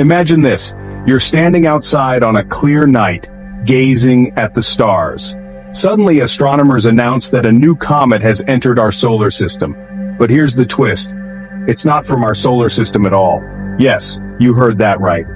Imagine this. You're standing outside on a clear night, gazing at the stars. Suddenly, astronomers announce that a new comet has entered our solar system. But here's the twist. It's not from our solar system at all. Yes, you heard that right.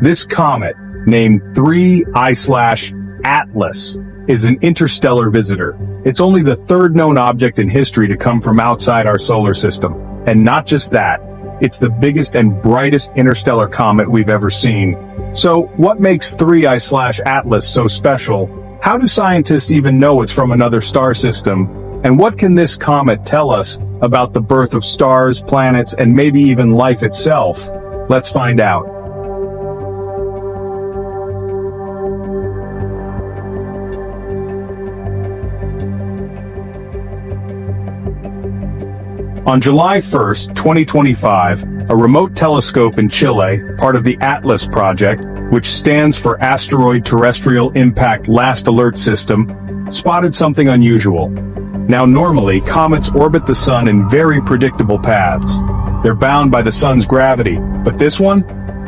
This comet, named 3I/Atlas, is an interstellar visitor. It's only the third known object in history to come from outside our solar system. And not just that, it's the biggest and brightest interstellar comet we've ever seen. So, what makes 3I/Atlas so special? How do scientists even know it's from another star system? And what can this comet tell us about the birth of stars, planets, and maybe even life itself? Let's find out. On July 1st, 2025, a remote telescope in Chile, part of the ATLAS project, which stands for Asteroid Terrestrial Impact Last Alert System, spotted something unusual. Now normally, comets orbit the sun in very predictable paths. They're bound by the sun's gravity, but this one?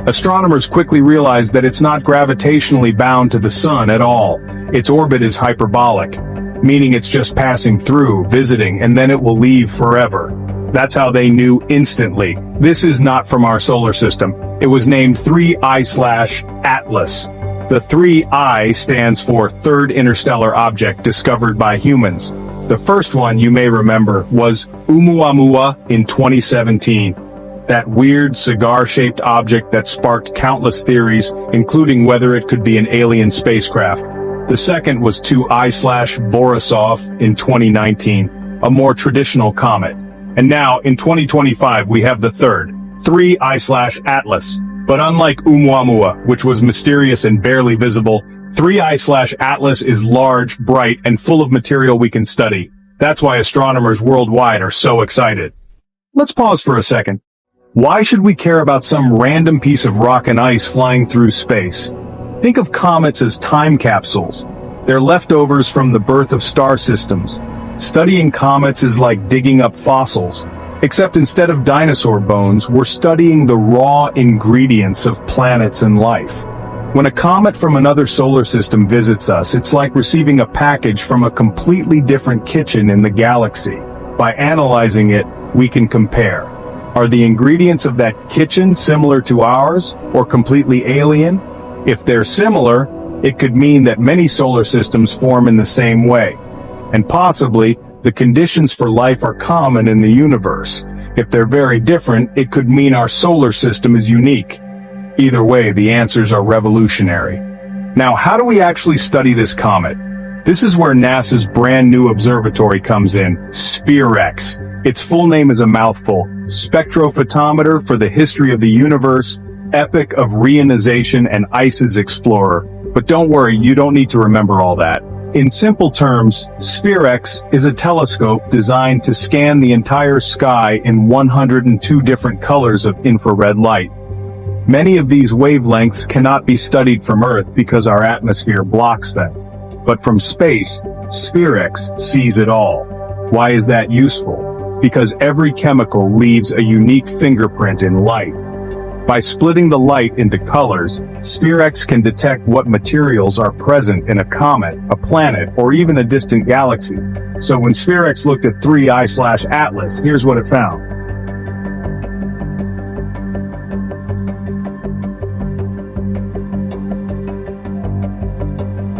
Astronomers quickly realized that it's not gravitationally bound to the sun at all. Its orbit is hyperbolic, meaning it's just passing through, visiting, and then it will leave forever. That's how they knew instantly. This is not from our solar system. It was named 3I/Atlas. The 3I stands for Third Interstellar Object Discovered by Humans. The first one, you may remember, was Oumuamua in 2017. That weird cigar-shaped object that sparked countless theories, including whether it could be an alien spacecraft. The second was 2I/Borisov in 2019, a more traditional comet. And now, in 2025, we have the third, 3I/Atlas. But unlike Oumuamua, which was mysterious and barely visible, 3I/Atlas is large, bright, and full of material we can study. That's why astronomers worldwide are so excited. Let's pause for a second. Why should we care about some random piece of rock and ice flying through space? Think of comets as time capsules. They're leftovers from the birth of star systems. Studying comets is like digging up fossils. Except instead of dinosaur bones, we're studying the raw ingredients of planets and life. When a comet from another solar system visits us, it's like receiving a package from a completely different kitchen in the galaxy. By analyzing it, we can compare. Are the ingredients of that kitchen similar to ours, or completely alien? If they're similar, it could mean that many solar systems form in the same way. And possibly, the conditions for life are common in the universe. If they're very different, it could mean our solar system is unique. Either way, the answers are revolutionary. Now, how do we actually study this comet? This is where NASA's brand new observatory comes in, SPHEREx. Its full name is a mouthful: Spectrophotometer for the History of the Universe, Epoch of Reionization, and ICE's Explorer. But don't worry, you don't need to remember all that. In simple terms, SPHEREx is a telescope designed to scan the entire sky in 102 different colors of infrared light. Many of these wavelengths cannot be studied from Earth because our atmosphere blocks them. But from space, SPHEREx sees it all. Why is that useful? Because every chemical leaves a unique fingerprint in light. By splitting the light into colors, SPHEREx can detect what materials are present in a comet, a planet, or even a distant galaxy. So when SPHEREx looked at 3I/Atlas, here's what it found.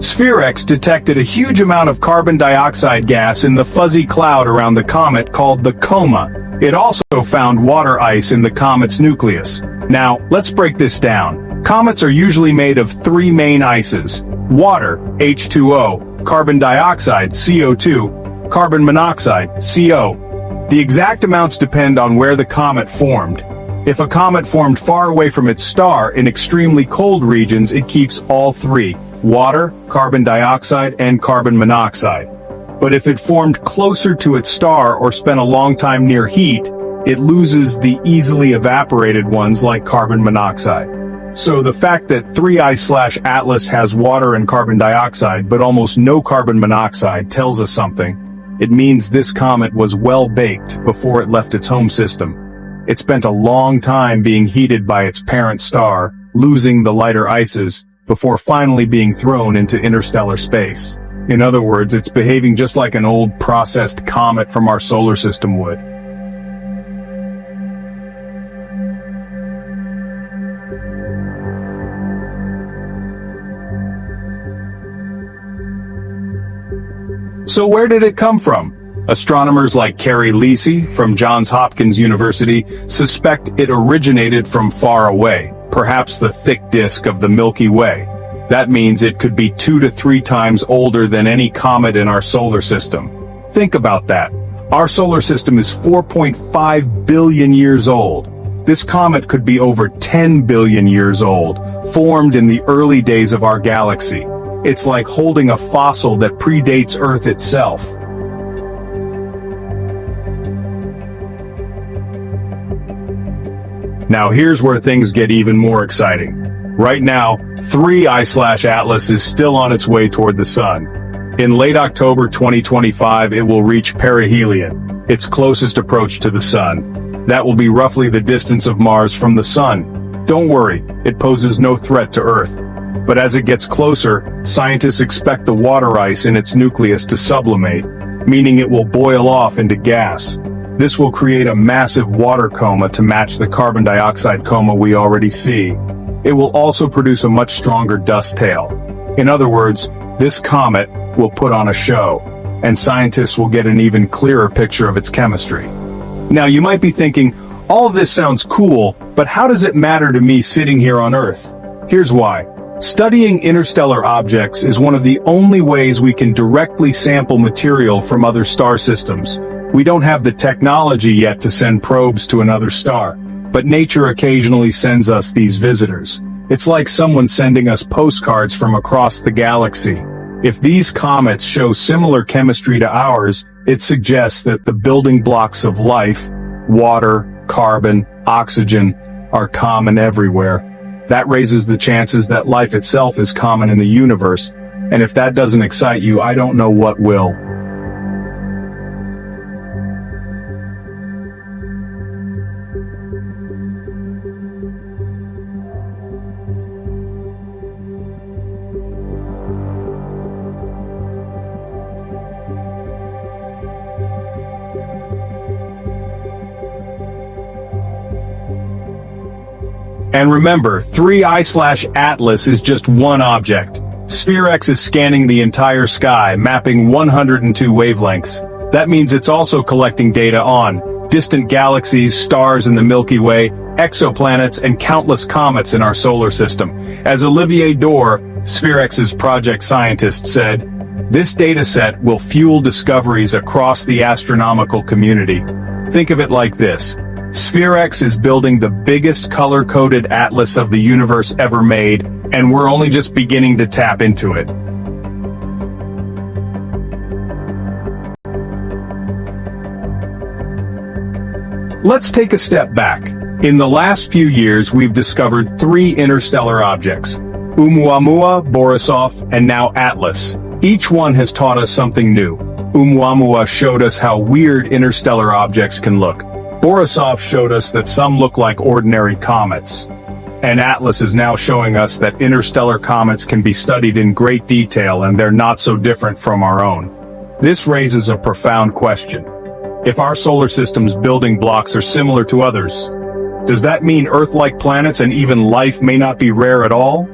SPHEREx detected a huge amount of carbon dioxide gas in the fuzzy cloud around the comet called the coma. It also found water ice in the comet's nucleus. Now, let's break this down. Comets are usually made of three main ices: water, H2O, carbon dioxide, CO2, carbon monoxide, CO. The exact amounts depend on where the comet formed. If a comet formed far away from its star in extremely cold regions, it keeps all three: water, carbon dioxide, and carbon monoxide. But if it formed closer to its star or spent a long time near heat, it loses the easily evaporated ones like carbon monoxide. So the fact that 3I/Atlas has water and carbon dioxide but almost no carbon monoxide tells us something. It means this comet was well baked before it left its home system. It spent a long time being heated by its parent star, losing the lighter ices, before finally being thrown into interstellar space. In other words, it's behaving just like an old processed comet from our solar system would. So where did it come from? Astronomers like Carrie Lisi from Johns Hopkins University suspect it originated from far away, perhaps the thick disk of the Milky Way. That means it could be 2 to 3 times older than any comet in our solar system. Think about that. Our solar system is 4.5 billion years old. This comet could be over 10 billion years old, formed in the early days of our galaxy. It's like holding a fossil that predates Earth itself. Now here's where things get even more exciting. Right now, 3I/Atlas is still on its way toward the Sun. In late October 2025 it will reach perihelion, its closest approach to the Sun. That will be roughly the distance of Mars from the Sun. Don't worry, it poses no threat to Earth. But as it gets closer, scientists expect the water ice in its nucleus to sublimate, meaning it will boil off into gas. This will create a massive water coma to match the carbon dioxide coma we already see. It will also produce a much stronger dust tail. In other words, this comet will put on a show, and scientists will get an even clearer picture of its chemistry. Now you might be thinking, all of this sounds cool, but how does it matter to me sitting here on Earth? Here's why. Studying interstellar objects is one of the only ways we can directly sample material from other star systems. We don't have the technology yet to send probes to another star, but nature occasionally sends us these visitors. It's like someone sending us postcards from across the galaxy. If these comets show similar chemistry to ours, it suggests that the building blocks of life, water, carbon, oxygen, are common everywhere. That raises the chances that life itself is common in the universe, and if that doesn't excite you, I don't know what will. And remember, 3I/Atlas is just one object. SPHEREx is scanning the entire sky, mapping 102 wavelengths. That means it's also collecting data on distant galaxies, stars in the Milky Way, exoplanets, and countless comets in our solar system. As Olivier Dor, SPHEREx's project scientist, said, "This dataset will fuel discoveries across the astronomical community." Think of it like this. SPHEREx is building the biggest color-coded atlas of the universe ever made, and we're only just beginning to tap into it. Let's take a step back. In the last few years, we've discovered 3 interstellar objects: Oumuamua, Borisov, and now Atlas. Each one has taught us something new. Oumuamua showed us how weird interstellar objects can look. Borisov showed us that some look like ordinary comets. And Atlas is now showing us that interstellar comets can be studied in great detail and they're not so different from our own. This raises a profound question. If our solar system's building blocks are similar to others, does that mean Earth-like planets and even life may not be rare at all?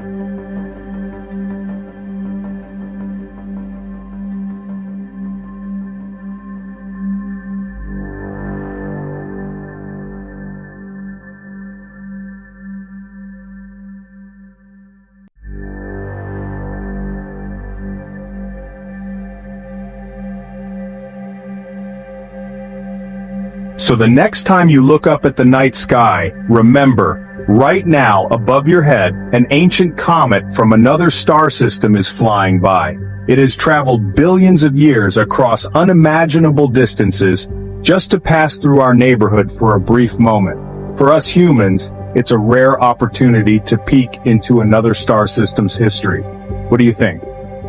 So the next time you look up at the night sky, remember, right now above your head, an ancient comet from another star system is flying by. It has traveled billions of years across unimaginable distances just to pass through our neighborhood for a brief moment. For us humans, it's a rare opportunity to peek into another star system's history. What do you think?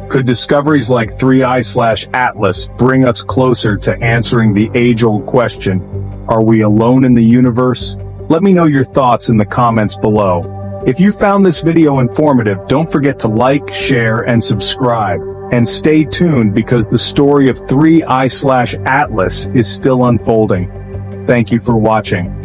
Could discoveries like 3I/Atlas bring us closer to answering the age-old question, are we alone in the universe, Let me know your thoughts in the comments below. If you found this video informative, don't forget to like, share, and subscribe. And stay tuned because the story of 3I/Atlas is still unfolding. Thank you for watching.